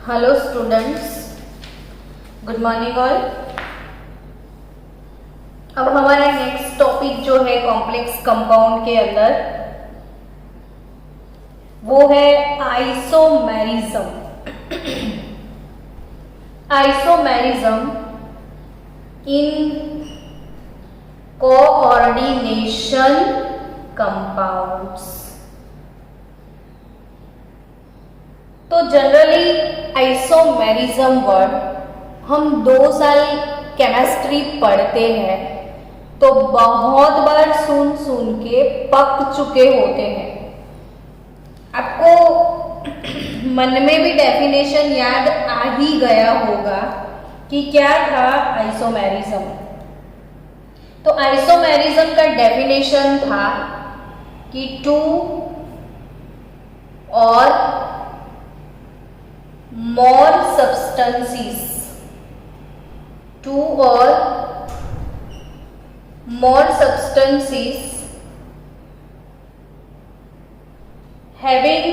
Hello students, good morning all. अब हमारा next topic जो है कॉम्प्लेक्स कंपाउंड के अंदर वो है isomerism. Isomerism in coordination compounds. तो जनरली आइसोमेरिज्म वर्ड हम 2 साल केमिस्ट्री पढ़ते हैं तो बहुत बार सुन सुन के पक चुके होते हैं। आपको मन में भी डेफिनेशन याद आ ही गया होगा कि क्या था आइसोमेरिज्म। तो आइसोमेरिज्म का डेफिनेशन था कि 2 और more substances, 2 or more substances having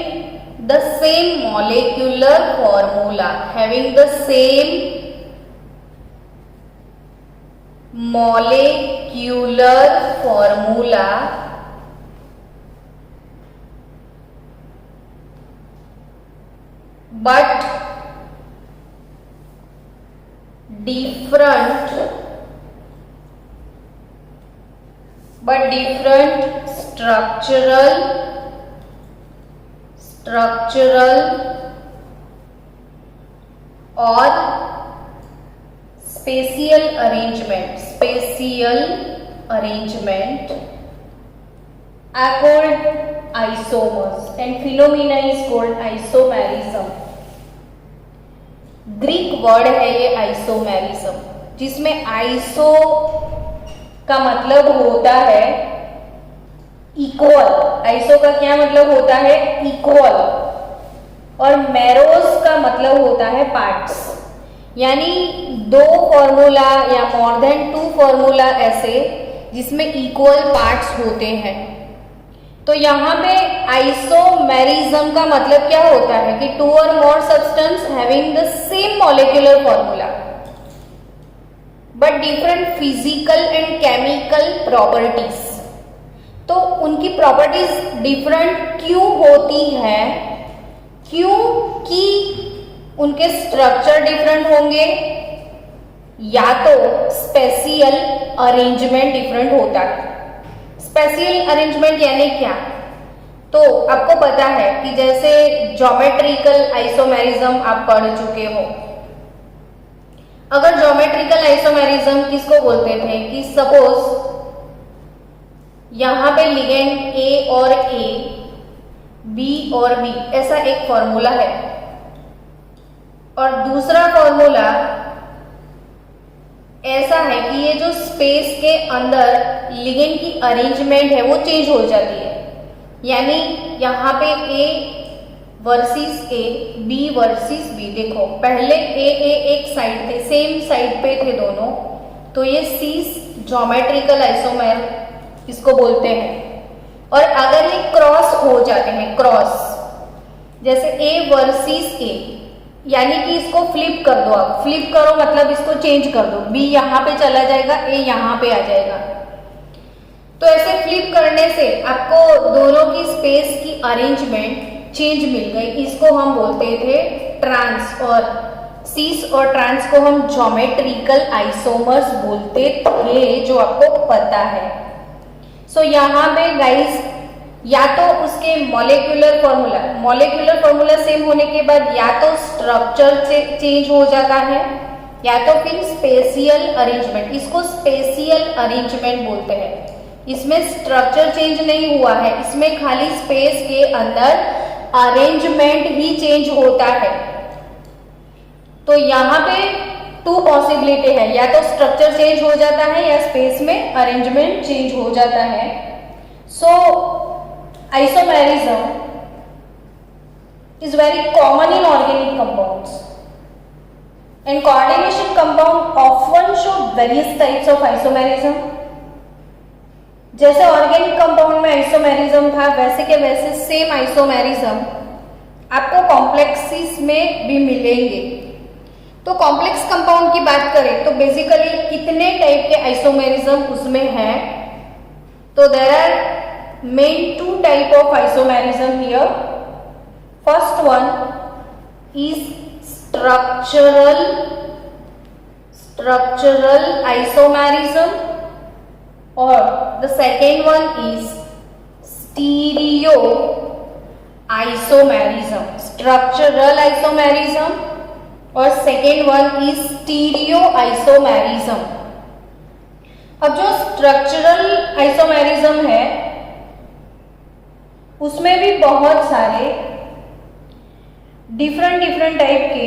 the same molecular formula, having the same molecular formula but different structural और spatial arrangement are called isomers and phenomena is called isomerism। Greek word है ये isomerism, जिसमें iso का मतलब होता है equal. Iso का क्या मतलब होता है? इक्वल। और मेरोस का मतलब होता है पार्ट्स, यानी 2 फॉर्मूला या मोर देन 2 फॉर्मूला ऐसे जिसमें इक्वल पार्ट्स होते हैं। तो यहाँ पे आइसोमेरिज्म का मतलब क्या होता है कि 2 और more substance having the same molecular formula but different physical and chemical properties. तो उनकी प्रॉपर्टीज डिफरेंट क्यों होती है? क्योंकि उनके स्ट्रक्चर डिफरेंट होंगे या तो स्पेशियल अरेंजमेंट डिफरेंट होता है। स्पेशियल अरेंजमेंट यानी क्या? तो आपको पता है कि जैसे ज्योमेट्रिकल आइसोमेरिज्म आप पढ़ चुके हो। अगर ज्योमेट्रिकल आइसोमेरिज्म किसको बोलते थे कि सपोज यहां पे लिगेंड ए और ए, बी और बी, ऐसा एक फॉर्मूला है और दूसरा फॉर्मूला ऐसा है कि ये जो स्पेस के अंदर लिगेंड की अरेंजमेंट है वो चेंज हो जाती है। यानी यहाँ पे A versus A, B versus B. देखो पहले ए एक साइड थे, सेम साइड पे थे दोनों, तो ये सीस ज्योमेट्रिकल आइसोमेर इसको बोलते हैं। और अगर ये क्रॉस हो जाते हैं, क्रॉस जैसे ए वर्सेस ए, यानी कि इसको फ्लिप कर दो। आप फ्लिप करो मतलब इसको चेंज कर दो, बी यहाँ पे चला जाएगा, ए यहाँ पे आ जाएगा। तो ऐसे फ्लिप करने से आपको दोनों की स्पेस की अरेंजमेंट चेंज मिल गई। इसको हम बोलते थे ट्रांस, और सीस और ट्रांस को हम ज्योमेट्रिकल आइसोमर्स बोलते थे, जो आपको पता है। सो यहाँ पे गाइस या तो उसके मॉलिक्यूलर फॉर्मूला सेम होने के बाद या तो स्ट्रक्चर से चेंज हो जाता है या तो फिर स्पेशियल अरेंजमेंट। इसको स्पेशियल अरेंजमेंट बोलते हैं। इसमें स्ट्रक्चर चेंज नहीं हुआ है, इसमें खाली स्पेस के अंदर अरेंजमेंट ही चेंज होता है। तो यहाँ पे 2 पॉसिबिलिटी है, या तो स्ट्रक्चर चेंज हो जाता है या स्पेस में अरेंजमेंट चेंज हो जाता है। सो isomerism is very common in organic compounds and coordination compound often show various types of isomerism। जैसे ऑर्गेनिक कंपाउंड में आइसोमेरिज्म था, वैसे के वैसे सेम आइसोमेरिज्म आपको कॉम्प्लेक्स कॉम्प्लेक्सिस में भी मिलेंगे। तो कॉम्प्लेक्स कंपाउंड की बात करें तो बेसिकली कितने टाइप के आइसोमेरिज्म उसमें है, तो there are main 2 type of isomerism here. First one is structural isomerism or the second one is stereo isomerism। structural isomerism और second one is stereo isomerism। अब जो structural isomerism है उसमें भी बहुत सारे डिफरेंट टाइप के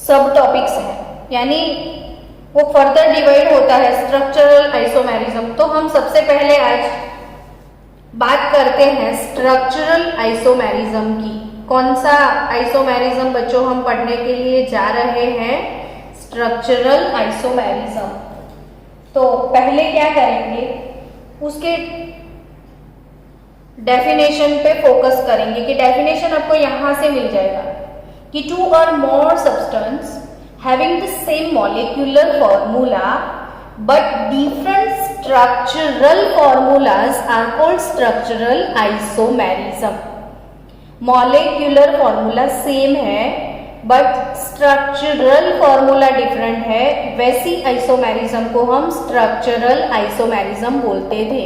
सब टॉपिक्स हैं, यानी वो फर्दर डिवाइड होता है स्ट्रक्चरल आइसोमेरिज्म। तो हम सबसे पहले आज बात करते हैं स्ट्रक्चरल आइसोमेरिज्म की। कौन सा आइसोमेरिज्म बच्चों हम पढ़ने के लिए जा रहे हैं? Structural isomerism. तो पहले क्या करेंगे, उसके डेफिनेशन पे फोकस करेंगे कि डेफिनेशन आपको यहां से मिल जाएगा कि 2 or more substance having the same molecular formula but different structural formulas are called structural isomerism। Molecular formula same है बट स्ट्रक्चरल फॉर्मूला डिफरेंट है, वैसी आइसोमेरिज्म को हम स्ट्रक्चरल आइसोमेरिज्म बोलते थे।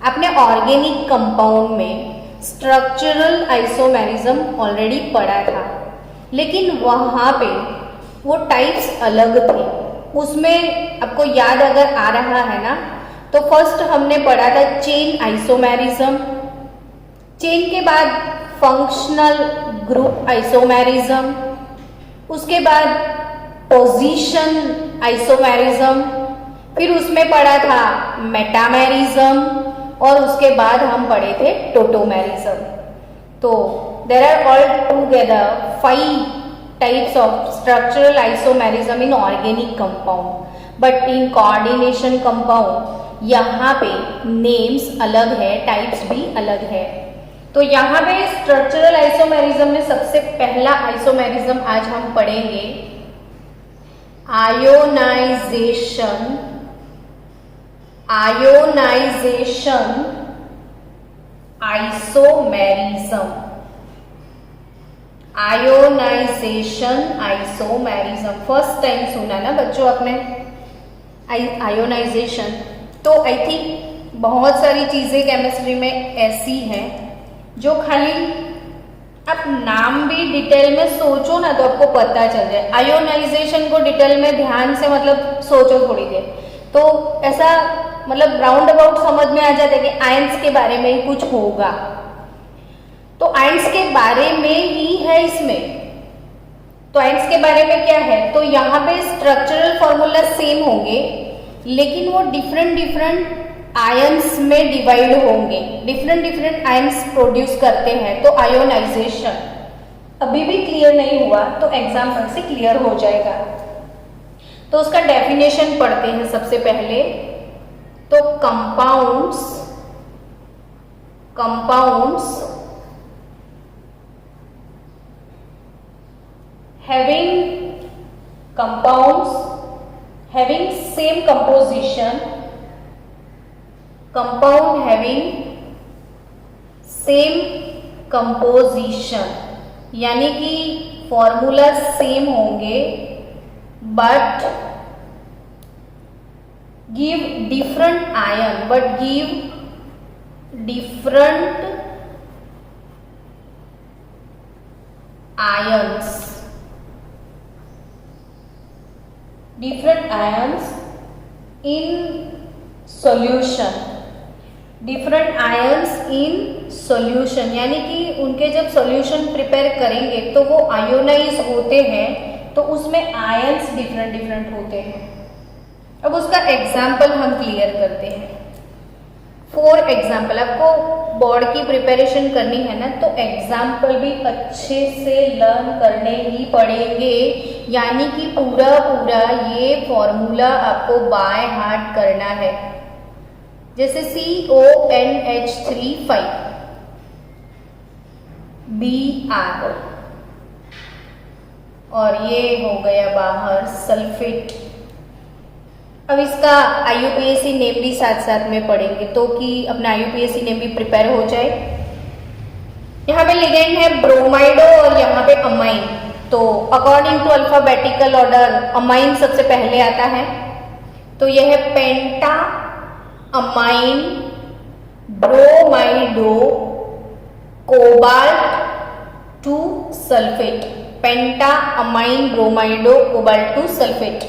आपने ऑर्गेनिक कंपाउंड में स्ट्रक्चरल आइसोमेरिज्म ऑलरेडी पढ़ा था, लेकिन वहां पे वो टाइप्स अलग थे। उसमें आपको याद अगर आ रहा है ना, तो फर्स्ट हमने पढ़ा था चेन आइसोमेरिज्म, चेन के बाद फंक्शनल ग्रुप आइसोमेरिज्म, उसके बाद पोजीशन आइसोमेरिज्म, फिर उसमें पढ़ा था मेटामेरिज्म और उसके बाद हम पढ़े थे टोटोमेरिज्म। तो there are all together 5 types of structural isomerism in organic compound, but in coordination compound यहाँ पे names अलग है, types भी अलग है। तो यहाँ पे structural isomerism में सबसे पहला isomerism आज हम पढ़ेंगे ionisation isomerism. Ionisation isomerism first time सुना ना बच्चों आपने आयोनाइजेशन। तो आई थिंक बहुत सारी चीजें केमिस्ट्री में ऐसी हैं जो खाली आप नाम भी डिटेल में सोचो ना तो आपको पता चल जाए। आयोनाइजेशन को डिटेल में ध्यान से मतलब सोचो थोड़ी देर, तो ऐसा मतलब राउंड अबाउट समझ में आ जाता है कि आयंस के बारे में ही कुछ होगा। तो आयंस के बारे में ही है इसमें। तो आयंस के बारे में क्या है, तो यहाँ पे स्ट्रक्चरल फॉर्मूला सेम होंगे लेकिन वो डिफरेंट आयंस में डिवाइड होंगे, डिफरेंट आयंस प्रोड्यूस करते हैं। तो आयोनाइजेशन अभी भी क्लियर नहीं हुआ तो एग्जाम्पल से क्लियर हो जाएगा। तो उसका डेफिनेशन पढ़ते हैं सबसे पहले। तो compounds having same composition, compound having same composition यानी कि फॉर्मूला सेम होंगे but give different ion, but give different ions in solution, यानी कि उनके जब सॉल्यूशन प्रिपेयर करेंगे तो वो आयोनाइज होते हैं, तो उसमें आयंस डिफरेंट होते हैं। अब उसका एग्जाम्पल हम क्लियर करते हैं। फॉर एग्जाम्पल आपको बोर्ड की प्रिपरेशन करनी है ना, तो एग्जाम्पल भी अच्छे से लर्न करने ही पड़ेंगे, यानी कि पूरा ये फॉर्मूला आपको बाय हार्ट करना है। जैसे CONH3 5 Br और ये हो गया बाहर सल्फेट। अब इसका IUPAC नेम भी साथ साथ में पढ़ेंगे तो कि अपना IUPAC नेम भी प्रिपेयर हो जाए। यहाँ पे लिगेंड है ब्रोमाइडो और यहाँ पे अमाइन। तो according to alphabetical order amine सबसे पहले आता है, तो यह है penta amine bromido cobalt 2 sulphate. Penta amine bromido cobalt 2 sulphate.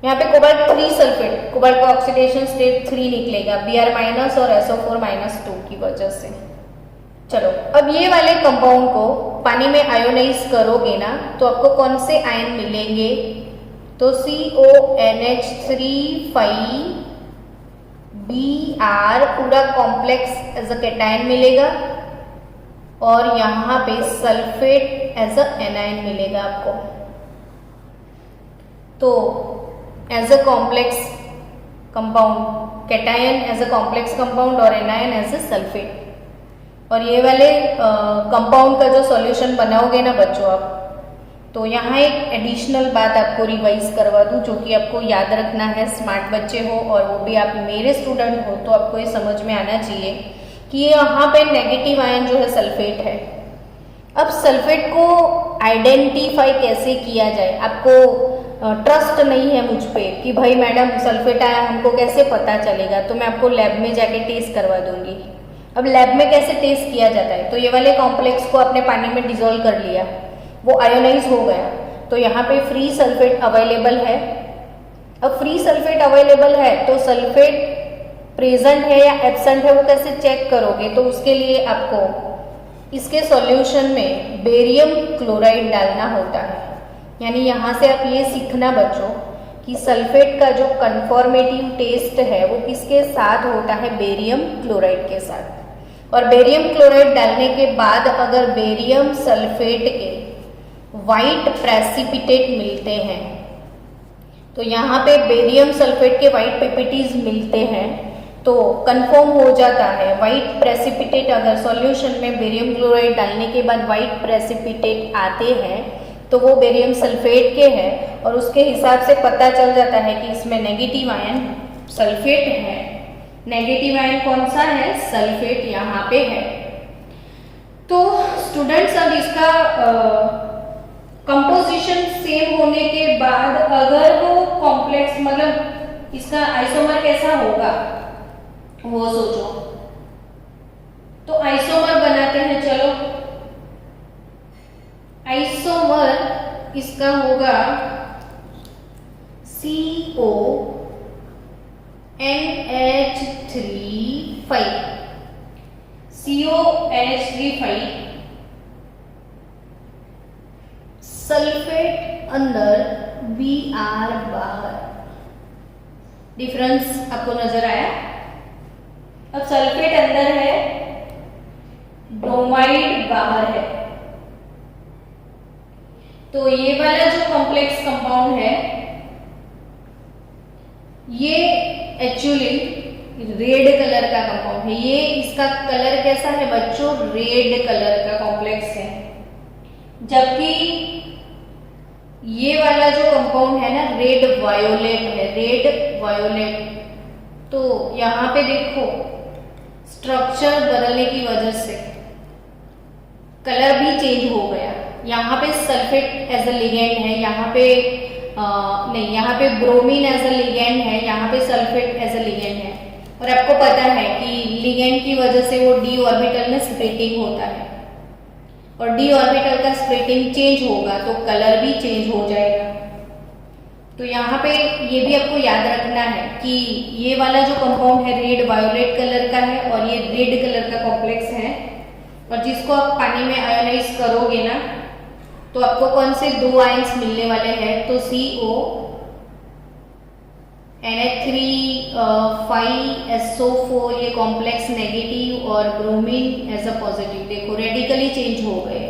यहाँ पे कोबाल्ट 3 सल्फेट, कोबाल्ट का ऑक्सीडेशन स्टेट 3 निकलेगा Br- और SO4- 2 की वजह से। चलो अब ये वाले कंपाउंड को पानी में आयोनाइज करोगे ना तो आपको कौन से आयन मिलेंगे, तो CONH3 Br पूरा कॉम्प्लेक्स एज अ कैटायन मिलेगा और यहाँ पे सल्फेट एज अ एनायन मिलेगा आपको। तो as a complex compound cation as a complex compound और एनायन एज अ सल्फेट। और ये वाले कंपाउंड का जो सॉल्यूशन बनाओगे ना बच्चों आप, तो यहाँ एक एडिशनल बात आपको रिवाइज करवा दूँ जो कि आपको याद रखना है। स्मार्ट बच्चे हो और वो भी आप मेरे स्टूडेंट हो तो आपको ये समझ में आना चाहिए कि यहाँ पे नेगेटिव आयन जो है सल्फेट है। अब सल्फेट को आइडेंटिफाई कैसे किया जाए, आपको ट्रस्ट नहीं है मुझ पे कि भाई मैडम सल्फेट आया हमको कैसे पता चलेगा, तो मैं आपको लैब में जाके टेस्ट करवा दूंगी। अब लैब में कैसे टेस्ट किया जाता है, तो ये वाले कॉम्प्लेक्स को आपने पानी में डिसॉल्व कर लिया, वो आयोनाइज हो गया, तो यहाँ पे फ्री सल्फेट अवेलेबल है। अब फ्री सल्फेट अवेलेबल है तो सल्फेट प्रेजेंट है या एब्सेंट है वो कैसे चेक करोगे, तो उसके लिए आपको इसके सॉल्यूशन में बेरियम क्लोराइड डालना होता है। यानी यहाँ से आप ये सीखना बच्चों कि सल्फेट का जो कन्फॉर्मेटिव टेस्ट है वो किसके साथ होता है, बेरियम क्लोराइड के साथ। और बेरियम क्लोराइड डालने के बाद अगर बेरियम सल्फेट के वाइट प्रेसिपिटेट मिलते हैं, तो यहाँ पे बेरियम सल्फेट के वाइट पीपीटीज मिलते हैं तो कंफर्म हो जाता है वाइट प्रेसिपिटेट। अगर सॉल्यूशन में बेरियम क्लोराइड डालने के बाद वाइट प्रेसिपिटेट आते हैं तो वो बेरियम सल्फेट के हैं और उसके हिसाब से पता चल जाता है कि इसमें नेगेटिव आयन सल्फेट है। नेगेटिव आयन कौन सा है, सल्फेट यहाँ पे है। तो स्टूडेंट्स अब इसका कंपोजिशन सेम होने के बाद अगर वो कॉम्प्लेक्स मतलब इसका आइसोमर कैसा होगा वो सोचो। तो आइसोमर बनाते हैं, चलो आइसोमर इसका होगा CONH3 सल्फेट अंदर Br बाहर। डिफरेंस आपको नजर आया। अब सल्फेट अंदर है, ब्रोमाइड बाहर है, तो ये वाला जो कॉम्प्लेक्स कंपाउंड है ये एक्चुअली रेड कलर का कंपाउंड है। ये इसका कलर कैसा है बच्चों, रेड कलर का कॉम्प्लेक्स है। जबकि ये वाला जो कंपाउंड है ना रेड वायोलेट है, रेड वायोलेट। तो यहाँ पे देखो स्ट्रक्चर बदलने की वजह से कलर भी चेंज हो गया। यहाँ पे सल्फेट एज अ लिगेंड है, यहाँ पे नहीं, यहाँ पे ब्रोमीन एज अ लिगेंड है, यहाँ पे सल्फेट एज अ लिगेंड है। और आपको पता है कि लिगेंड की वजह से वो डी ऑर्बिटल में स्प्लिटिंग होता है और डी ऑर्बिटल का स्प्लिटिंग चेंज होगा तो कलर भी चेंज हो जाएगा। तो यहाँ पे ये भी आपको याद रखना है कि ये वाला जो कंपाउंड है रेड वायोलेट कलर का है और ये रेड कलर का कॉम्प्लेक्स है। और जिसको आप पानी में आयोनाइज करोगे ना तो आपको कौन से दो आयंस मिलने वाले हैं, तो CONH3 ये कॉम्प्लेक्स नेगेटिव और ब्रोमीन एज अ पॉजिटिव। देखो रेडिकली चेंज हो गए।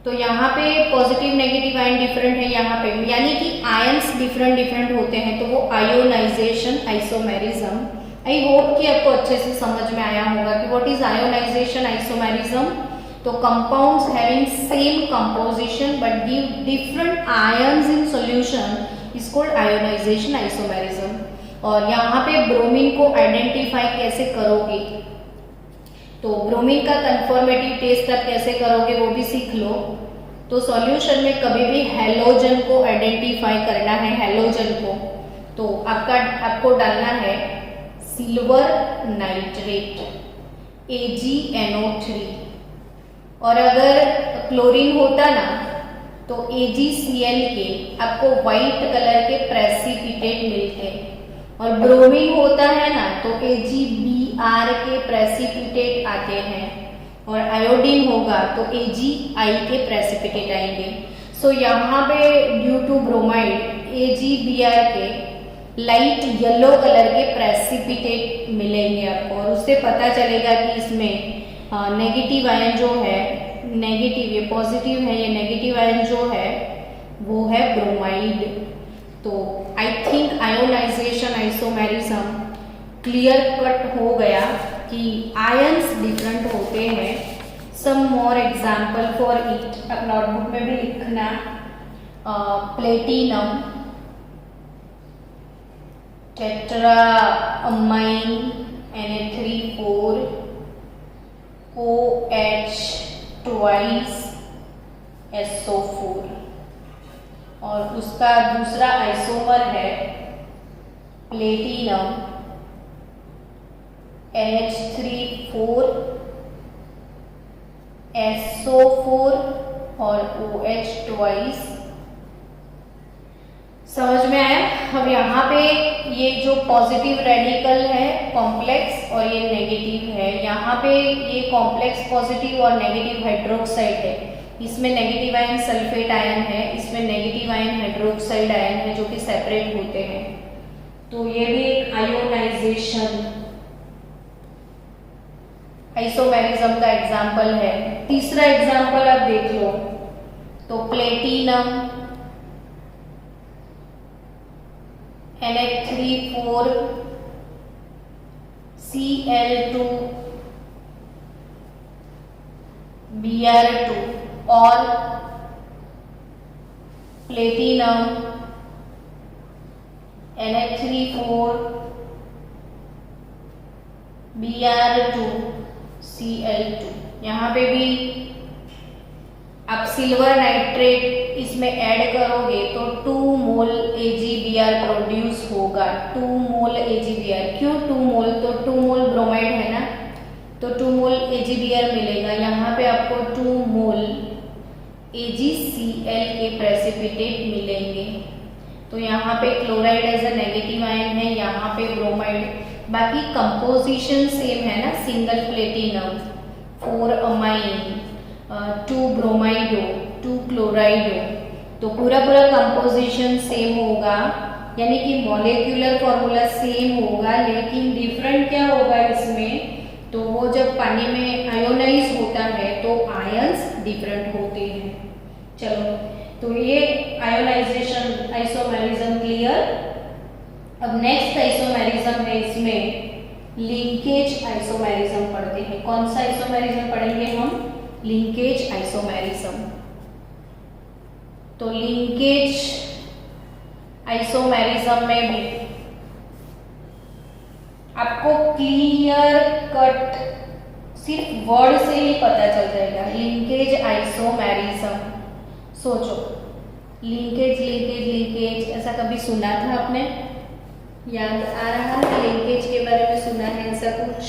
तो यहाँ पे पॉजिटिव नेगेटिव आयन डिफरेंट है यहाँ पे, यानी कि आयंस डिफरेंट होते हैं तो वो आयोनाइजेशन आइसोमेरिज्म। आई होप कि आपको अच्छे से समझ में आया होगा कि व्हाट इज आयोनाइजेशन आइसोमेरिज्म। तो compounds having same composition but give different ions in solution is called ionisation isomerism. और यहाँ पे ब्रोमीन को आइडेंटिफाई कैसे करोगे, तो ब्रोमीन का कंफर्मेटिव टेस्ट आप कैसे करोगे वो भी सीख लो। तो सॉल्यूशन में कभी भी हैलोजन को आइडेंटिफाई करना है, हैलोजन को, तो आपको डालना है सिल्वर नाइट्रेट AgNO3, और अगर क्लोरीन होता ना तो AgCl के आपको व्हाइट कलर के प्रेसिपिटेट मिलते, और ब्रोमीन होता है ना तो AgBr के प्रेसिपिटेट आते हैं, और आयोडीन होगा तो AgI के प्रेसिपिटेट आएंगे। सो यहाँ पे ड्यू टू ब्रोमाइड AgBr के लाइट येलो कलर के प्रेसिपिटेट मिलेंगे आपको, और उससे पता चलेगा कि इसमें नेगेटिव आयन जो है, नेगेटिव ये पॉजिटिव है, ये नेगेटिव आयन जो है वो है ब्रोमाइड। तो I think ionisation isomerism clear cut हो गया कि आयंस डिफरेंट होते हैं। Some more example for it अब नोटबुक में भी लिखना। Platinum, टेट्राअमाइन Na3/4 OH twice SO4, और उसका दूसरा आइसोमर है प्लेटिनम NH3/4 SO4 और OH ट्वाइस। समझ में आया? अब यहाँ पे ये जो पॉजिटिव रेडिकल है कॉम्प्लेक्स और ये नेगेटिव है, यहाँ पे ये कॉम्प्लेक्स पॉजिटिव और नेगेटिव हाइड्रोक्साइड है, इसमें नेगेटिव आयन सल्फेट आयन है, इसमें नेगेटिव आयन हाइड्रोक्साइड आयन है जो कि सेपरेट होते हैं। तो ये भी एक आयोनाइजेशन आइसोमेरिज्म का एग्जाम्पल है। तीसरा एग्जाम्पल आप देख लो, तो प्लेटिनम Na3/4 Cl2 Br2 और प्लेटिनम Na3/4 Br2 Cl2। यहाँ पे भी आप सिल्वर नाइट्रेट इसमें ऐड करोगे तो 2 मोल AgBr प्रोड्यूस होगा। 2 मोल AgBr, क्यों 2 मोल? तो 2 मोल ब्रोमाइड है ना, तो 2 मोल AgBr मिलेगा। यहाँ पे आपको 2 मोल AgCl के प्रेसिपिटेट मिलेंगे। तो यहाँ पे chloride as a negative ion है, यहाँ पे ब्रोमाइड। बाकी कंपोजिशन सेम है ना, single platinum 4 amine 2 bromido 2 chlorido, तो पूरा कंपोजिशन सेम होगा, यानी कि मॉलिक्यूलर फॉर्मूला सेम होगा, लेकिन डिफरेंट क्या होगा इसमें, तो वो जब पानी में आयोनाइज होता है तो आयंस डिफरेंट होते हैं। चलो, तो ये आयोनाइजेशन आइसोमेरिज्म क्लियर। अब नेक्स्ट आइसोमेरिज्म है, इसमें लिंकेज आइसोमेरिज्म पढ़ते हैं। कौन सा आइसोमेरिज्म पढ़ेंगे हम? Linkage isomerism. तो लिंकेज आइसोमेरिज्म में भी आपको क्लियर कट सिर्फ वर्ड से ही पता चल जाएगा। लिंकेज आइसोमेरिज्म, सोचो, लिंकेज लिंकेज लिंकेज ऐसा कभी सुना था आपने? याद आ रहा है लिंकेज के बारे में सुना है ऐसा कुछ?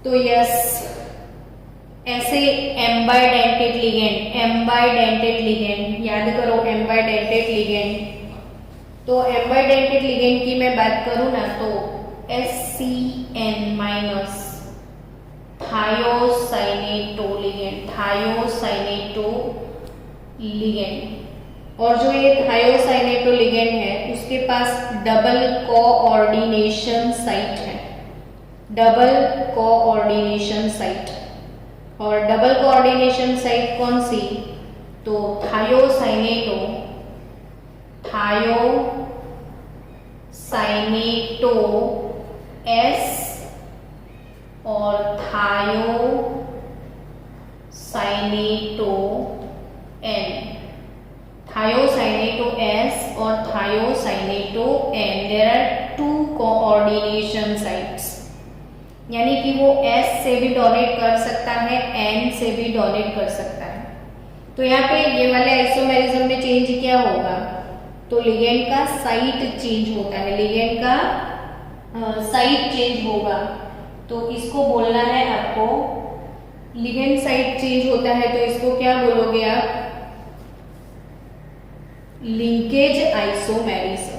तो यस, ऐसे एम्बाइडेंटेड लिगेंड याद करो, एम्बाइडेंटेड लिगेंड। तो एम्बाइडेंटेड लिगेंड की मैं बात करूं ना तो SCN- थायोसाइनेटो लिगेंड। और जो ये थायोसाइनेटो लिगेंड है उसके पास डबल कोऑर्डिनेशन साइट है, डबल कोऑर्डिनेशन साइट। और डबल कोऑर्डिनेशन साइट कौन सी? तो थायोसाइनेटो S और थायोसाइनेटो थायोसाइनेटो-N, थायोसाइनेटो-S और थायोसाइनेटो-N, देयर आर 2 कोऑर्डिनेशन साइट्स, यानी कि वो S से भी डोनेट कर सकता है, N से भी डोनेट कर सकता है। तो यहाँ पे ये वाले आइसोमेरिज्म में चेंज क्या होगा, तो लिगेंड का साइट चेंज होता है, लिगेंड का साइट चेंज होगा। तो इसको बोलना है आपको, लिगेंड साइट चेंज होता है तो इसको क्या बोलोगे आप, लिंकेज आइसोमेरिज्म।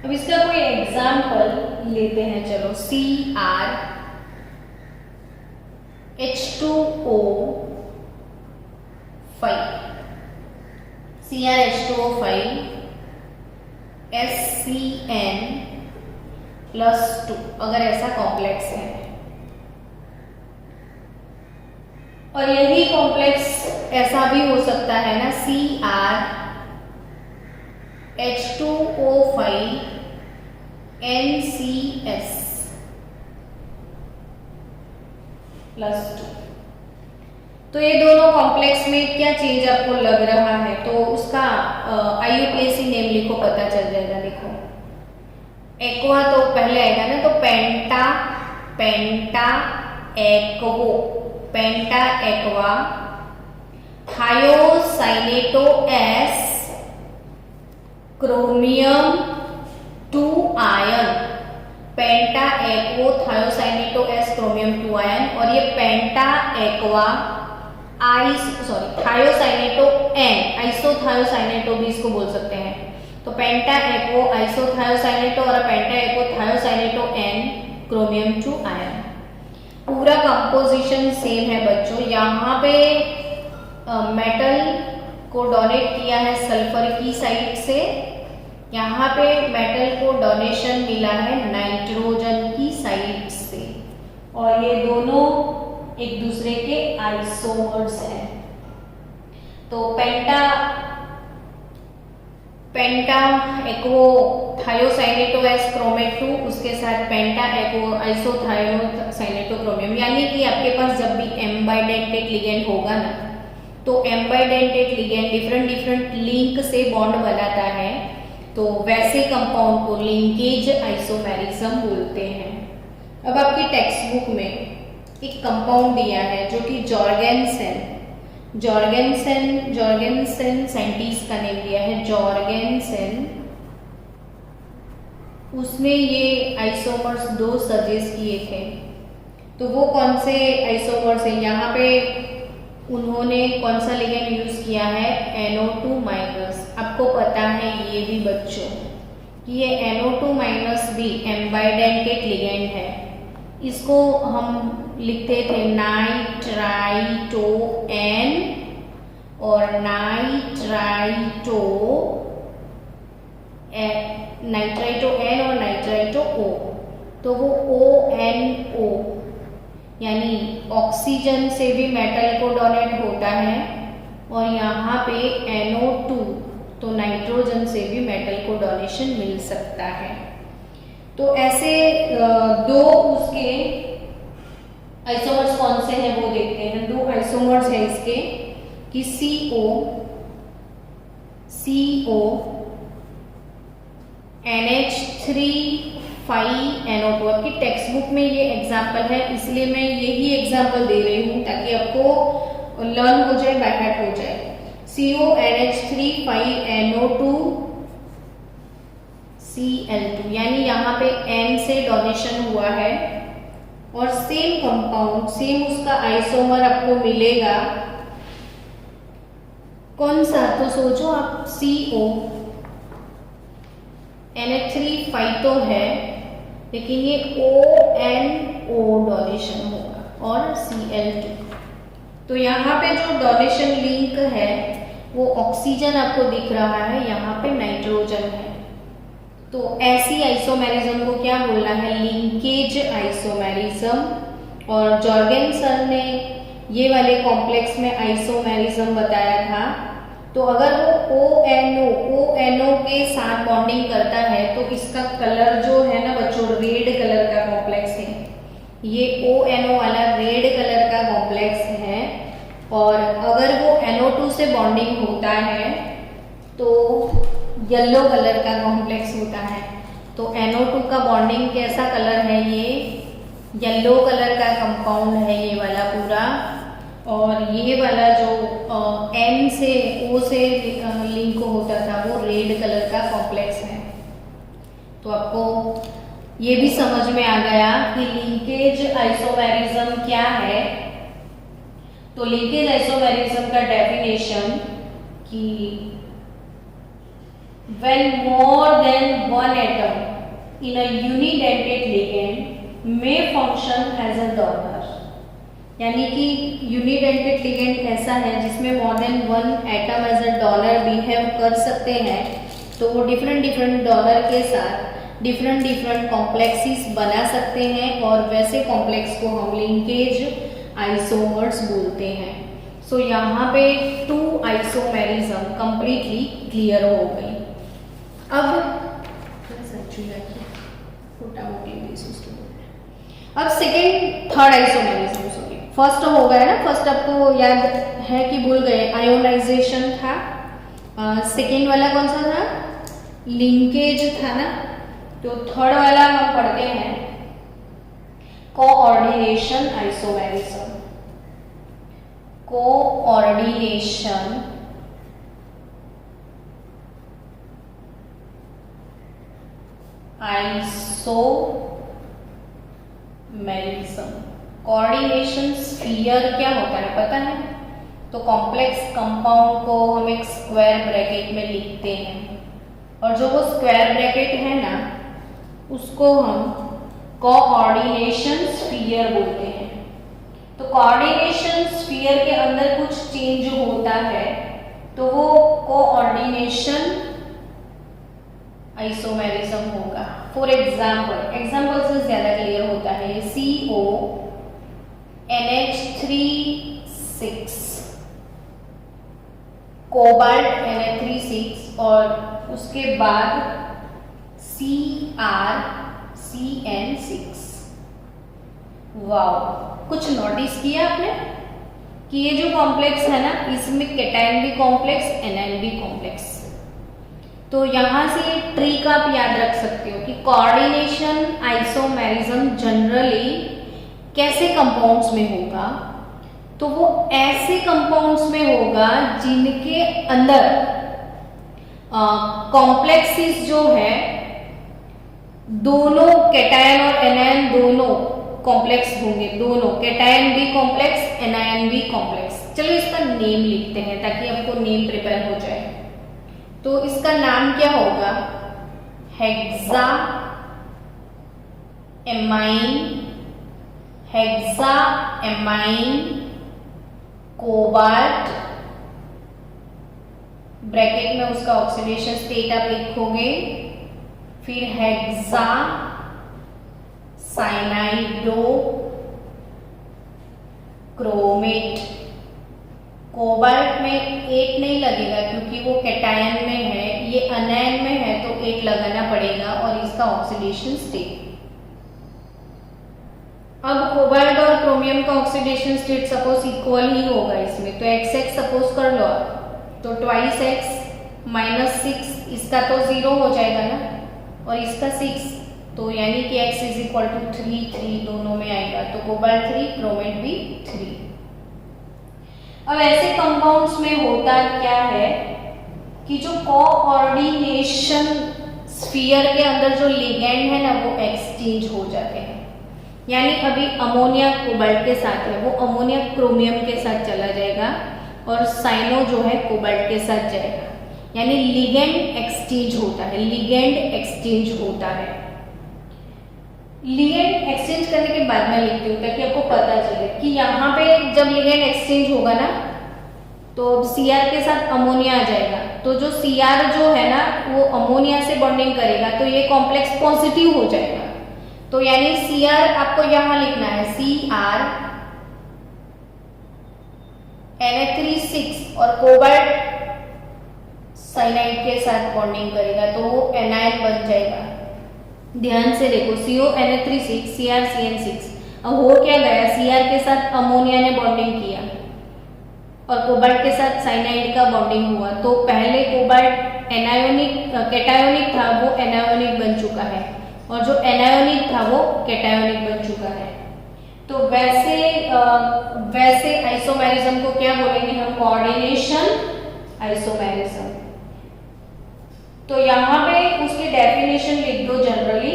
अब इसका कोई एग्जाम्पल लेते हैं, चलो CrH2O5 SCN+2, अगर ऐसा कॉम्प्लेक्स है, और यही कॉम्प्लेक्स ऐसा भी हो सकता है ना, CrH2O5 NCS+2। तो ये दोनों कॉम्प्लेक्स में क्या चेंज आपको लग रहा है, तो उसका IUPAC नेम लिखो, पता चल जाएगा। देखो एक्वा तो पहले आएगा ना, तो penta, penta aquo, penta aqua, thiocyanato S, chromium 2 ion, penta aquo thiocyanato S chromium 2 ion, और ये penta aqua thiocyanato N, isothiocyanato भी इसको बोल सकते हैं। तो पेंटा एक्वो आइसोथायोसाइनेटो और पेंटा aquo thiocyanato N chromium 2 ion. पूरा कंपोजिशन सेम है बच्चों। यहाँ पे मेटल को डोनेट किया है सल्फर की साइड से, यहाँ पे मेटल को डोनेशन मिला है नाइट्रोजन की साइड से, और ये दोनों एक दूसरे के आइसोमर्स हैं। तो पेंटा एक्वो थायोसाइनेटो S क्रोमेट 2, उसके साथ पेंटा एक्वो आइसोथायोसाइनेटो क्रोमियम, यानी कि आपके पास जब भी एम्बाइडेंटेड लिगेंड होगा ना, तो एम्बाइडेंटेड लिगेंड डिफरेंट लिंक से बॉन्ड बनाता है, तो वैसे कंपाउंड को लिंकेज आइसोमेरिज्म बोलते हैं। अब आपकी टेक्स्ट बुक में एक कंपाउंड दिया है जो कि जॉर्गेनसेन साइंटिस्ट का नेम दिया है, जॉर्गेनसेन। उसने ये आइसोमर्स 2 सजेस्ट किए थे, तो वो कौन से आइसोमर्स हैं, यहाँ पे उन्होंने कौन सा लिगेंड यूज किया है, NO2-। आपको पता है ये भी बच्चों कि ये NO2- भी एम्बाइडेंटेड लिगेंड है, इसको हम लिखते थे नाइट्राइटो-N और नाइट्राइटो-N और नाइट्राइटो-O, तो वो ONO, यानी ऑक्सीजन से भी मेटल को डोनेट होता है, और यहाँ पे NO2, तो नाइट्रोजन से भी मेटल को डोनेशन मिल सकता है। तो ऐसे 2 उसके आइसोमर्स कौन से हैं वो देखते हैं। 2 आइसोमर्स हैं इसके कि CO NH3 आपकी टेक्स्ट बुक में ये एग्जाम्पल है, इसलिए मैं यही एग्जाम्पल दे रही हूँ ताकि आपको लर्न हो जाए, बाय हार्ट हो जाए। CO NH3 Cl2, यानी यहाँ पे N से डोनेशन हुआ है, और सेम कंपाउंड, सेम उसका आइसोमर आपको मिलेगा कौन सा, तो सोचो आप, CO NH3 तो है, लेकिन ये ONO डोनेशन होगा, और Cl2। तो यहाँ पे जो डोनेशन लिंक है वो ऑक्सीजन आपको दिख रहा है, यहाँ पे नाइट्रोजन है। तो ऐसी आइसोमेरिज्म को क्या बोलना है, लिंकेज आइसोमेरिज्म। और जॉर्गेनसन ने ये वाले कॉम्प्लेक्स में आइसोमेरिज्म बताया था। तो अगर वो ONO के साथ बॉन्डिंग करता है तो इसका कलर जो है ना बच्चों, रेड कलर का कॉम्प्लेक्स है, ये ONO वाला रेड कलर का कॉम्प्लेक्स है, और अगर वो NO2 से बॉन्डिंग होता है तो येलो कलर का कॉम्प्लेक्स होता है। तो NO2 का बॉन्डिंग कैसा कलर है, ये येलो कलर का कंपाउंड है ये वाला पूरा, और ये वाला जो N से O से लिंक होता था वो रेड कलर का कॉम्प्लेक्स है। तो आपको ये भी समझ में आ गया कि लिंकेज आइसोमेरिज्म क्या है। तो लिंकेज आइसोमेरिज्म का डेफिनेशन कि when more than one atom in a unidentate ligand may function as a donor, यानी कि यूनिडेंटेड लिगेंड ऐसा है जिसमें more than one atom as a donor behave कर सकते हैं, तो वो डिफरेंट डिफरेंट डोनर के साथ डिफरेंट डिफरेंट कॉम्प्लेक्सेस बना सकते हैं, और वैसे कॉम्प्लेक्स को हम लिंकेज आइसोमर्स बोलते हैं। सो यहाँ पे टू आइसोमेरिज्म कंप्लीटली क्लियर हो गई। अब सेकेंड थर्ड आइसोमेरिज्म, फर्स्ट हो गया ना, फर्स्ट आपको याद है कि भूल गए, आयोनाइजेशन था। सेकेंड वाला कौन सा था, लिंकेज था ना। तो थर्ड वाला हम पढ़ते हैं coordination isomerism. Coordination isomerism. Coordination sphere क्या होता है पता है? तो कॉम्प्लेक्स कंपाउंड को हम एक स्क्वायर ब्रैकेट में लिखते हैं, और जो वो स्क्वायर ब्रैकेट है ना उसको हम कोऑर्डिनेशन स्फीयर बोलते हैं। तो कोऑर्डिनेशन स्फीयर के अंदर कुछ चेंज होता है तो वो कोऑर्डिनेशन आइसोमेरिज्म होगा। फॉर एग्जाम्पल से ज्यादा क्लियर होता है। CO NH3 कोबाल्ट NH3 और उसके बाद CrCN6। वाओ, कुछ नोटिस किया आपने कि ये जो कॉम्प्लेक्स है ना इसमें कैटायन भी कॉम्प्लेक्स, एनायन भी कॉम्प्लेक्स। तो यहां से ये ट्रिक आप याद रख सकते हो कि कोऑर्डिनेशन आइसोमेरिज्म जनरली कैसे कंपाउंड्स में होगा। तो वो ऐसे कंपाउंड्स में होगा जिनके अंदर कॉम्प्लेक्सेस जो है दोनों कैटायन और एनायन दोनों कॉम्प्लेक्स होंगे, दोनों कैटायन भी कॉम्प्लेक्स, एनायन भी कॉम्प्लेक्स। चलो इसका नेम लिखते हैं ताकि आपको नेम प्रिपेयर हो जाए। तो इसका नाम क्या होगा, हेक्सा एमाइन कोबाल्ट, ब्रैकेट में उसका ऑक्सीडेशन स्टेट आप लिखोगे, फिर हेक्सा साइनाइडो क्रोमेट। कोबाल्ट में 8 नहीं लगेगा क्योंकि वो कैटायन में है, ये अनायन में है तो 8 लगाना पड़ेगा, और इसका ऑक्सीडेशन स्टेट। अब कोबाल्ट और क्रोमियम का ऑक्सीडेशन स्टेट सपोज इक्वल ही होगा इसमें, तो XX सपोज कर लो आप, तो 2x -6 इसका तो 0 हो जाएगा ना, और इसका 6, तो यानी कि x = 3 दोनों में आएगा, तो कोबाल्ट 3 क्रोमेट भी 3। अब ऐसे कंपाउंड्स में होता क्या है कि जो कोऑर्डिनेशन स्फीयर के अंदर जो लिगेंड है ना वो एक्सचेंज हो जाते हैं। यानी अभी अमोनिया कोबाल्ट के साथ है, वो अमोनिया क्रोमियम के साथ चला जाएगा, और साइनो जो है कोबाल्ट के साथ जाएगा। यानी लिगेंड एक्सचेंज होता है, लिगेंड एक्सचेंज होता है। लिगेंड एक्सचेंज करने के बाद में लिखती हूँ ताकि आपको पता चले कि यहाँ पे जब लिगेंड एक्सचेंज होगा ना तो Cr के साथ अमोनिया आ जाएगा, तो जो Cr जो है ना वो अमोनिया से बॉन्डिंग करेगा तो ये कॉम्प्लेक्स पॉजिटिव हो जाएगा। तो यानी Cr आपको यहाँ लिखना है, Cr Na3 और कोबाल्ट साइनाइड के साथ बॉन्डिंग करेगा तो वो एनायन बन जाएगा। ध्यान से देखो, CO Na3 Cr CN6, अब हो क्या गया, Cr के साथ अमोनिया ने बॉन्डिंग किया और कोबाल्ट के साथ साइनाइड का बॉन्डिंग हुआ, तो पहले कोबाल्ट एनायोनिक कैटायोनिक था, वो एनायोनिक बन चुका है, और जो एनायोनिक था वो कैटायोनिक बन चुका है। तो वैसे आइसोमेरिज्म को क्या बोलेंगे हम? Coordination isomerism. तो यहाँ पे उसकी डेफिनेशन लिख दो जनरली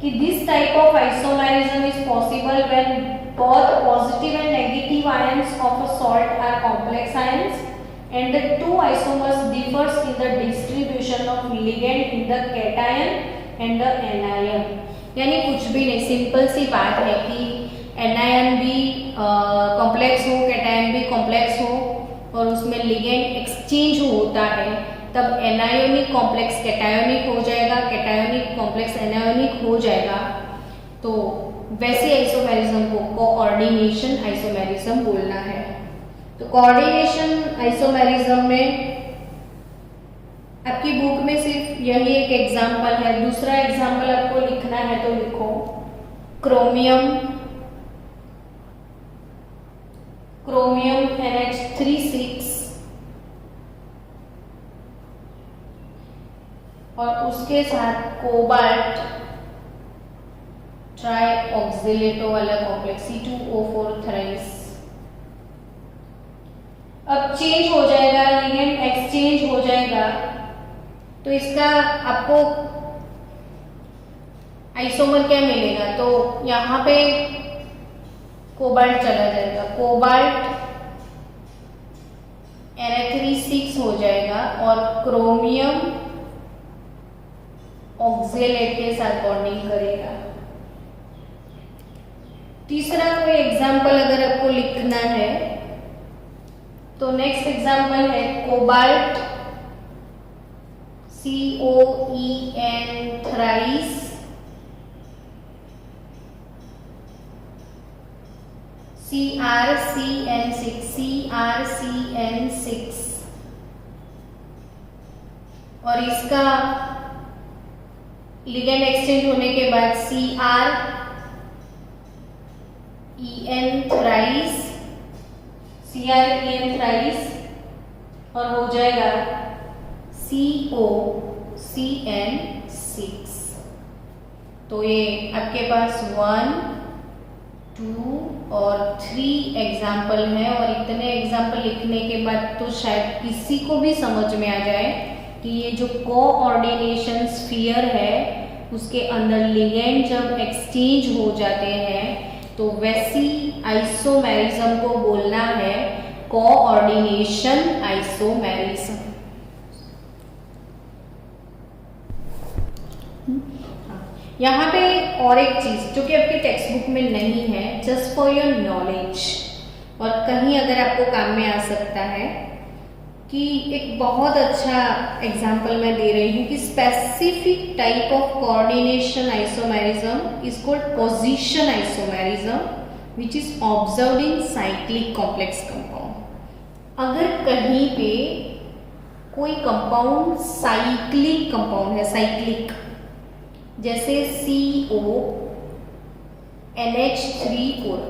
कि this type of isomerism is possible when both positive and negative ions of a salt are complex ions and the two isomers differs in the distribution of ligand in the cation and the anion। यानी कुछ भी नहीं, simple सी बात है कि anion भी complex हो, cation भी कॉम्प्लेक्स हो और उसमें लिगेंड एक्सचेंज होता है, तब एनायोनिक कॉम्प्लेक्स कैटायोनिक हो जाएगा, कैटायोनिक कॉम्प्लेक्स एनायोनिक हो जाएगा। तो वैसे आइसोमेरिज्म को कोऑर्डिनेशन आइसोमेरिज्म बोलना है। तो कोऑर्डिनेशन आइसोमेरिज्म में आपकी बुक में सिर्फ यही एक एग्जांपल है। दूसरा एग्जांपल आपको लिखना है तो लिखो, क्रोमियम NH3 और उसके साथ कोबाल्ट ट्राइऑक्सिलेटो वाला कॉम्प्लेक्स C2O4 थ्राइस। अब चेंज हो जाएगा, लिगेंड एक्सचेंज हो जाएगा, तो इसका आपको आइसोमर क्या मिलेगा? तो यहाँ पे कोबाल्ट चला जाएगा, कोबाल्ट Na3 हो जाएगा और क्रोमियम ऑक्जेलेट के साथ बॉन्डिंग करेगा। तीसरा कोई एग्जाम्पल अगर आपको लिखना है तो नेक्स्ट एग्जाम्पल है कोबाल्ट COEN थ्राइस CrCN6 और इसका लिगेंड एक्सचेंज होने के बाद CrEN थ्राइस और हो जाएगा COCN6। तो ये आपके पास 1, 2 और 3 एग्जाम्पल हैं और इतने एग्जाम्पल लिखने के बाद तो शायद किसी को भी समझ में आ जाए कि ये जो कोऑर्डिनेशन स्फीयर है उसके अंदर लिगेंड जब एक्सचेंज हो जाते हैं तो वैसी आइसोमेरिज्म को बोलना है कोऑर्डिनेशन आइसोमेरिज्म। यहाँ पे और एक चीज जो कि आपके टेक्स्ट बुक में नहीं है, जस्ट फॉर योर नॉलेज और कहीं अगर आपको काम में आ सकता है, कि एक बहुत अच्छा एग्जाम्पल मैं दे रही हूँ कि specific type of coordination isomerism is called position isomerism which is observed in cyclic complex compound. अगर कहीं पे कोई कंपाउंड साइक्लिक कंपाउंड है, साइक्लिक, जैसे CONH3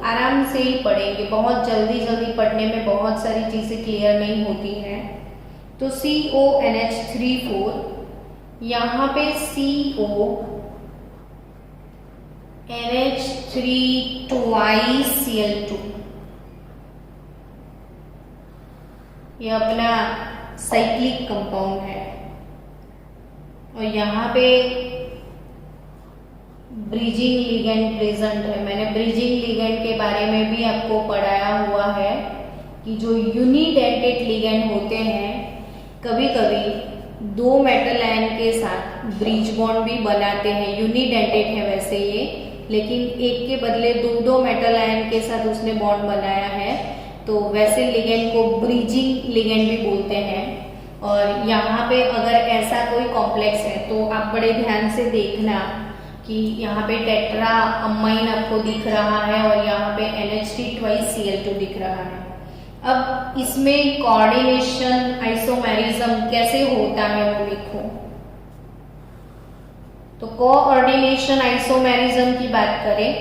आराम से ही पढ़ेंगे, बहुत जल्दी पढ़ने में बहुत सारी चीज़ें क्लियर नहीं होती हैं। तो CONH3 यहाँ पे CONH3 twice Cl2, ये अपना साइक्लिक कंपाउंड है और यहाँ पे ब्रिजिंग लिगेंड प्रेजेंट है। मैंने ब्रिजिंग लिगेंड के बारे में भी आपको पढ़ाया हुआ है कि जो यूनिडेंटेड लिगेंड होते हैं कभी कभी 2 मेटल आयन के साथ ब्रिज बॉन्ड भी बनाते हैं। यूनिडेंटेड है वैसे ये, लेकिन एक के बदले 2 मेटल आयन के साथ उसने बॉन्ड बनाया है, तो वैसे लिगेंड को ब्रिजिंग लिगेंड भी बोलते हैं। और यहाँ पे अगर ऐसा कोई कॉम्प्लेक्स है तो आप बड़े ध्यान से देखना कि यहाँ पे टेट्रा अमाइन आपको दिख रहा है और यहाँ पे NH3 twice Cl2 दिख रहा है। अब इसमें कोऑर्डिनेशन आइसोमेरिज्म कैसे होता है वो लिखो। तो कोऑर्डिनेशन आइसोमेरिज्म की बात करें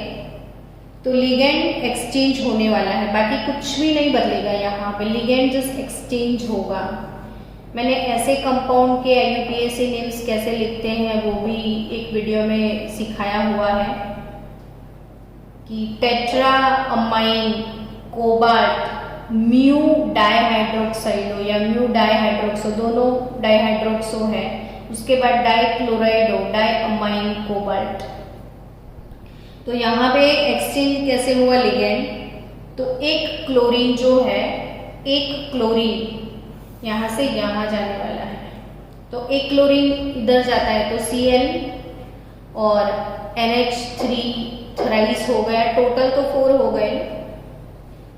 तो लिगेंड एक्सचेंज होने वाला है, बाकी कुछ भी नहीं बदलेगा। यहाँ पे लिगेंड जस्ट एक्सचेंज होगा। मैंने ऐसे कंपाउंड के IUPAC नेम्स कैसे लिखते हैं वो भी एक वीडियो में सिखाया हुआ है कि टेट्रा अमाइन कोबाल्ट म्यू डाइहाइड्रोक्साइडो या म्यू डाइहाइड्रोक्सो, दोनों डाइहाइड्रोक्सो है। उसके बाद डाइक्लोराइडो डाई अमाइन कोबाल्ट। तो यहाँ पे एक्सचेंज कैसे हुआ लिगेंड, तो एक क्लोरीन जो है, एक क्लोरीन यहाँ से यहाँ जाने वाला है, तो एक क्लोरीन इधर जाता है तो Cl और NH3 थ्राइस हो गया। टोटल तो 4 हो गए,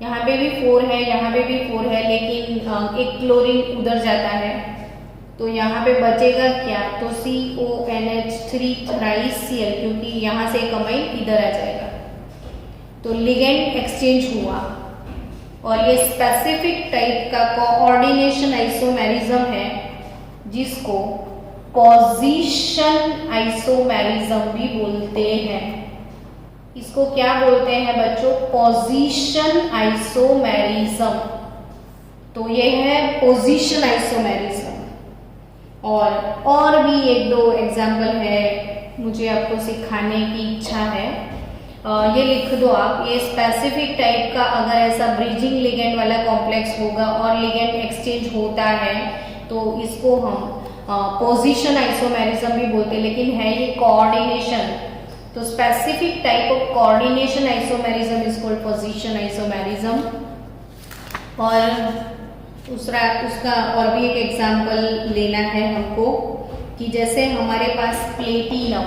यहाँ पे भी 4 है, यहाँ पे भी 4 है, लेकिन एक क्लोरीन उधर जाता है तो यहाँ पे बचेगा क्या, तो CONH3 थ्राइस Cl, क्योंकि यहाँ से एक अमाइन इधर आ जाएगा। तो लिगेंड एक्सचेंज हुआ और ये स्पेसिफिक टाइप का कोऑर्डिनेशन आइसोमेरिज्म है जिसको पोजीशन आइसोमेरिज्म भी बोलते हैं। इसको क्या बोलते हैं बच्चों, पोजीशन आइसोमेरिज्म। तो ये है पोजीशन आइसोमेरिज्म। और भी एक दो एग्जाम्पल है मुझे आपको सिखाने की इच्छा है। ये लिख दो आप, ये स्पेसिफिक टाइप का अगर ऐसा ब्रिजिंग लिगेंड वाला कॉम्प्लेक्स होगा और लिगेंड एक्सचेंज होता है तो इसको हम पोजीशन आइसोमेरिज्म भी बोलते हैं, लेकिन है ये कोऑर्डिनेशन। तो specific type of coordination isomerism is called position isomerism. और उसका और भी एक एग्जाम्पल लेना है हमको कि जैसे हमारे पास प्लेटिनम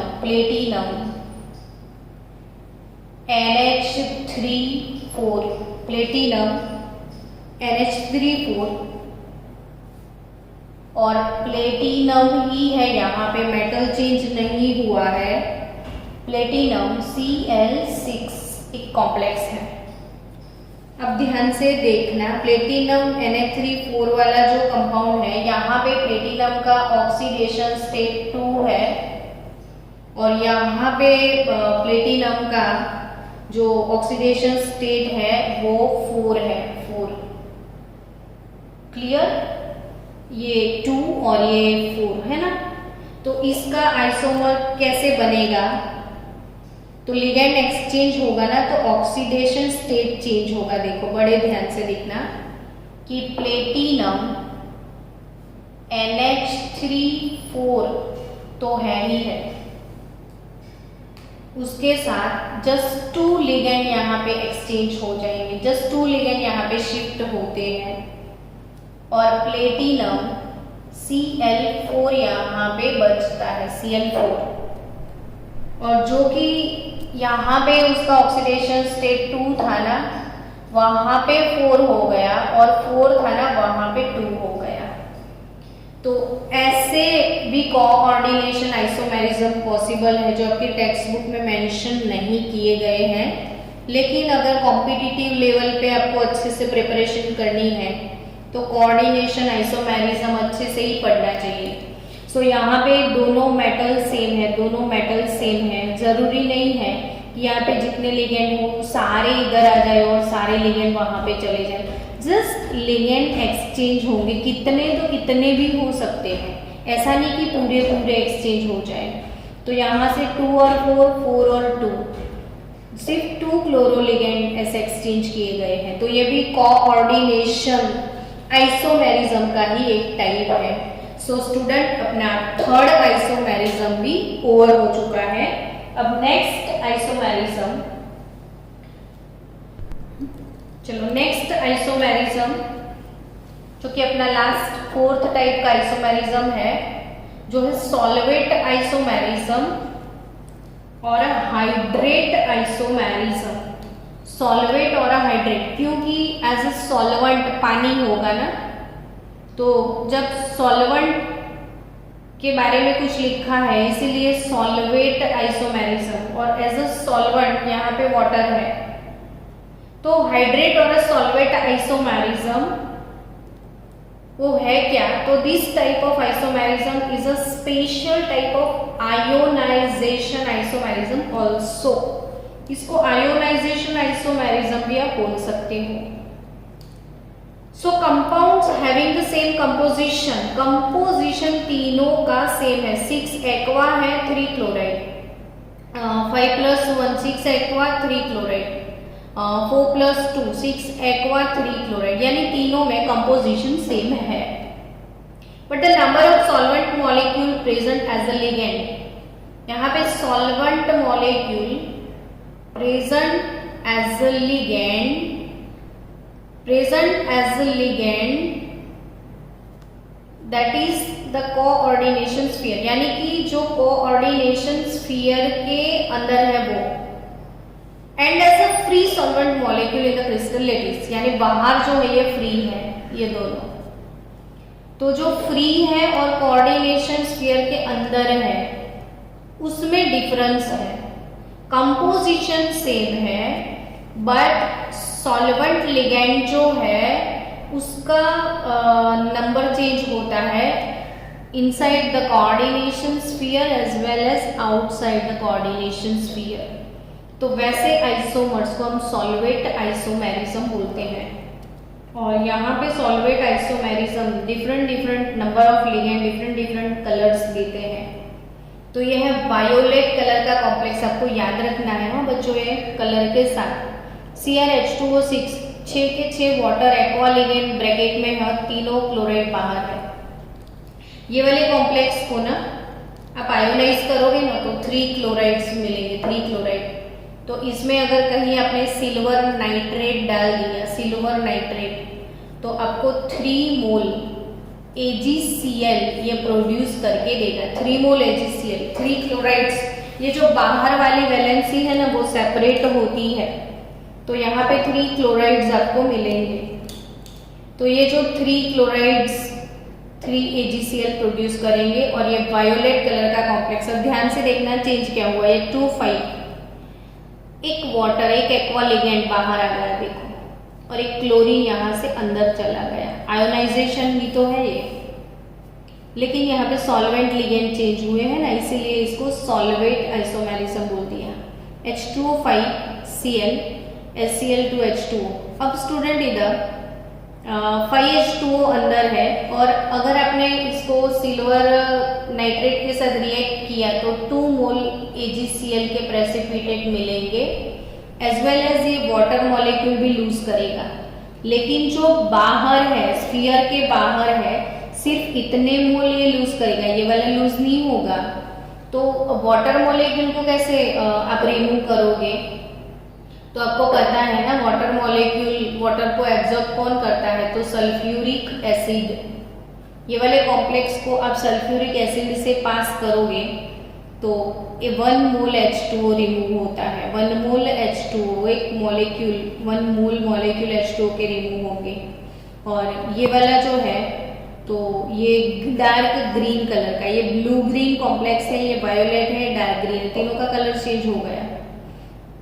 NH3 प्लेटिनम NH3 और प्लेटिनम ही है, यहाँ पे मेटल चेंज नहीं हुआ है। प्लेटिनम Cl6 एक कॉम्प्लेक्स है। अब ध्यान से देखना, प्लेटिनम NH3 वाला जो कंपाउंड है, यहाँ पे प्लेटिनम का ऑक्सीडेशन स्टेट 2 है और यहाँ पे प्लेटिनम का जो ऑक्सीडेशन स्टेट है वो 4 है, 4। क्लियर, ये 2 और ये 4 है ना। तो इसका आइसोमर कैसे बनेगा, तो लिगेंड एक्सचेंज होगा ना तो ऑक्सीडेशन स्टेट चेंज होगा। देखो बड़े ध्यान से देखना कि प्लेटिनम NH3 तो है ही है, उसके साथ जस्ट 2 लिगेंड यहाँ पे एक्सचेंज हो जाएंगे, जस्ट 2 लिगेंड यहाँ पे शिफ्ट होते हैं और प्लेटिनम Cl4 यहाँ पे बचता है, Cl4। और जो कि यहाँ पे उसका ऑक्सीडेशन स्टेट 2 था ना, वहां पे 4 हो गया और 4 था ना वहां पे 2 हो गया। तो ऐसे भी कोऑर्डिनेशन आइसोमेरिज्म पॉसिबल है जो आपके टेक्स्ट बुक में मेंशन नहीं किए गए हैं, लेकिन अगर कॉम्पिटिटिव लेवल पे आपको अच्छे से प्रिपरेशन करनी है तो कोऑर्डिनेशन आइसोमेरिज्म अच्छे से ही पढ़ना चाहिए। सो यहाँ पे दोनों मेटल सेम है, दोनों मेटल सेम है। जरूरी नहीं है कि यहाँ पे जितने लिगेंड हो सारे इधर आ जाए और सारे लिगेंड वहां पे चले जाए। जस्ट लिगेंड एक्सचेंज होंगे, कितने तो कितने भी हो सकते हैं, ऐसा नहीं कि पूरे पूरे एक्सचेंज हो जाए। तो यहाँ से 2 और 4 और 2, सिर्फ 2 क्लोरो लिगेंड ऐसे एक्सचेंज किए गए हैं। तो ये भी कोऑर्डिनेशन आइसोमेरिज्म का ही एक टाइप है। सो स्टूडेंट, अपना थर्ड आइसोमेरिज्म भी ओवर हो चुका है। अब नेक्स्ट आइसोमेरिज्म, चलो नेक्स्ट आइसोमेरिज्म जो कि अपना लास्ट 4th टाइप का आइसोमेरिज्म है, जो है सॉल्वेट आइसोमेरिज्म और हाइड्रेट आइसोमेरिज्म। सॉल्वेट और हाइड्रेट, क्योंकि एज ए सॉल्वेंट पानी होगा ना, तो जब सॉल्वेंट के बारे में कुछ लिखा है इसीलिए सॉल्वेट आइसोमेरिज्म, और एज अ सॉल्वेंट यहाँ पे वाटर है। तो हाइड्रेट और सॉल्वेट आइसोमेरिज्म वो है क्या, तो this type of isomerism is a special type of ionisation isomerism also. इसको आयोनाइजेशन आइसोमेरिज्म भी आप बोल सकते हो। So compounds having the same composition तीनों का सेम है। 6 एक्वा है, 3 chloride, 5 + 1 6 aqua 3 chloride, 4 + 2 6 aqua 3 chloride, यानी तीनों में कंपोजिशन सेम है। But the number of solvent molecule present as a ligand, यहाँ पे solvent molecule present as a ligand that is the coordination sphere, यानी कि जो कोऑर्डिनेशन स्फीयर के अंदर है वो, and as a free solvent molecule in the crystal lattice, यानी बाहर जो है ये फ्री है, ये दोनों। तो जो फ्री है और कोऑर्डिनेशन स्फीयर के अंदर है उसमें डिफरेंस है। कंपोजिशन सेम है बट सॉल्वेंट लिगेंड जो है उसका नंबर चेंज होता है inside the coordination sphere as well as outside the coordination sphere. तो वैसे आइसोमर्स को हम सॉल्वेट आइसोमेरिज्म बोलते हैं। और यहाँ पे solvate isomerism different number of ligand different colours देते हैं। तो यह है वायोलेट कलर का कॉम्प्लेक्स, आपको याद रखना है ना बच्चों, ये कलर के साथ CrH2O6 6 के 6 वाटर एक्वा लिगेंड ब्रैकेट में है, तीनों क्लोराइड बाहर है। ये वाले कॉम्प्लेक्स को ना आप आयोनाइज करोगे ना तो 3 क्लोराइड्स मिलेंगे, 3 क्लोराइड। तो इसमें अगर कहीं आपने सिल्वर नाइट्रेट डाल दिया, सिल्वर नाइट्रेट, तो आपको 3 मोल AgCl ये प्रोड्यूस करके देगा। 3 मोल AgCl, 3 क्लोराइड्स। ये जो बाहर वाली वैलेंसी है ना वो सेपरेट होती है, तो यहाँ पे 3 क्लोराइड्स आपको मिलेंगे। तो ये जो 3 क्लोराइड्स 3 AgCl प्रोड्यूस करेंगे और ये वायोलेट कलर का कॉम्प्लेक्स। अब ध्यान से देखना चेंज क्या हुआ, ये 2 5 एक वाटर एक एक्वा लिगेंड बाहर आ गया देखो, और एक क्लोरीन यहाँ से अंदर चला गया। आयोनाइजेशन भी तो है ये, लेकिन यहाँ पे सॉल्वेंट लिगेंड चेंज हुए हैं ना, इसीलिए इसको सॉल्वेट आइसोमेरिज्म बोल दिया। H2O5Cl HCl2H2O। अब स्टूडेंट इधर 5H2O अंदर है, और अगर आपने इसको सिल्वर नाइट्रेट के साथ रिएक्ट किया तो 2 मोल AgCl के प्रेसिपिटेट मिलेंगे, एज वेल एज ये वाटर मॉलिक्यूल भी लूज करेगा। लेकिन जो बाहर है, स्फीयर के बाहर है, सिर्फ इतने मोल ये लूज करेगा, ये वाला लूज नहीं होगा। तो वाटर मॉलिक्यूल को कैसे आप रिमूव करोगे? तो आपको पता है ना, वाटर मॉलिक्यूल वाटर को एब्जॉर्ब कौन करता है? तो सल्फ्यूरिक एसिड। ये वाले कॉम्प्लेक्स को आप सल्फ्यूरिक एसिड से पास करोगे तो ये 1 मोल H2O रिमूव होता है। 1 मोल H2O, एक मॉलिक्यूल 1 मोल मॉलिक्यूल H2O के रिमूव होंगे। और ये वाला जो है तो ये डार्क ग्रीन कलर का, ये ब्लू ग्रीन कॉम्प्लेक्स है, ये वायोलेट है, डार्क ग्रीन, तीनों का कलर चेंज हो गया।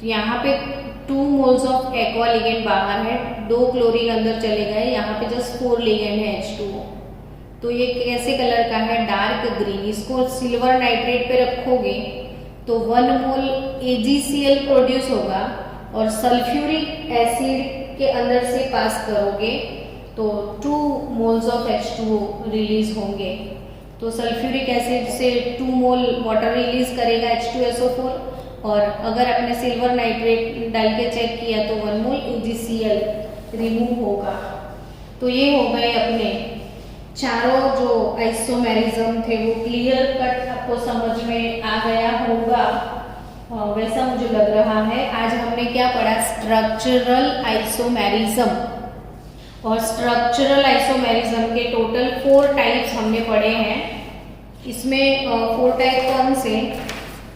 तो यहाँ पे 2 मोल्स ऑफ एक्वा लिगेंड बाहर है, 2 क्लोरीन अंदर चले गए, यहाँ पे जस्ट 4 लिगेंड है H2O। तो ये कैसे कलर का है? Dark green. इसको सिल्वर नाइट्रेट पे रखोगे तो 1 मोल AgCl प्रोड्यूस होगा, और सल्फ्यूरिक एसिड के अंदर से पास करोगे तो 2 मोल्स ऑफ H2O रिलीज होंगे। तो सल्फ्यूरिक एसिड से 2 मोल वाटर रिलीज करेगा H2SO4, और अगर आपने सिल्वर नाइट्रेट डाल के चेक किया तो 1 मोल AgCl रिमूव होगा। तो ये हो गए अपने चारों जो आइसोमेरिज्म थे, वो क्लियर कट आपको समझ में आ गया होगा, वैसा मुझे लग रहा है। आज हमने क्या पढ़ा? Structural isomerism. और स्ट्रक्चरल आइसोमेरिज्म के टोटल 4 टाइप्स हमने पढ़े हैं। इसमें 4 टाइप कौन से?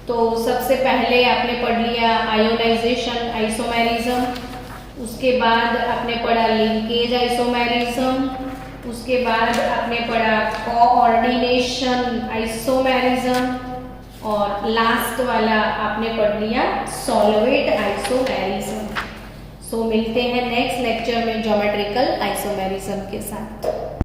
तो सबसे पहले आपने पढ़ लिया आयोनाइजेशन आइसोमेरिज्म, उसके बाद आपने पढ़ा लिंकेज आइसोमेरिज्म, उसके बाद आपने पढ़ा कोऑर्डिनेशन आइसोमेरिज्म, और लास्ट वाला आपने पढ़ लिया सॉल्वेट आइसोमेरिज्म। सो मिलते हैं नेक्स्ट लेक्चर में ज्योमेट्रिकल आइसोमेरिज्म के साथ।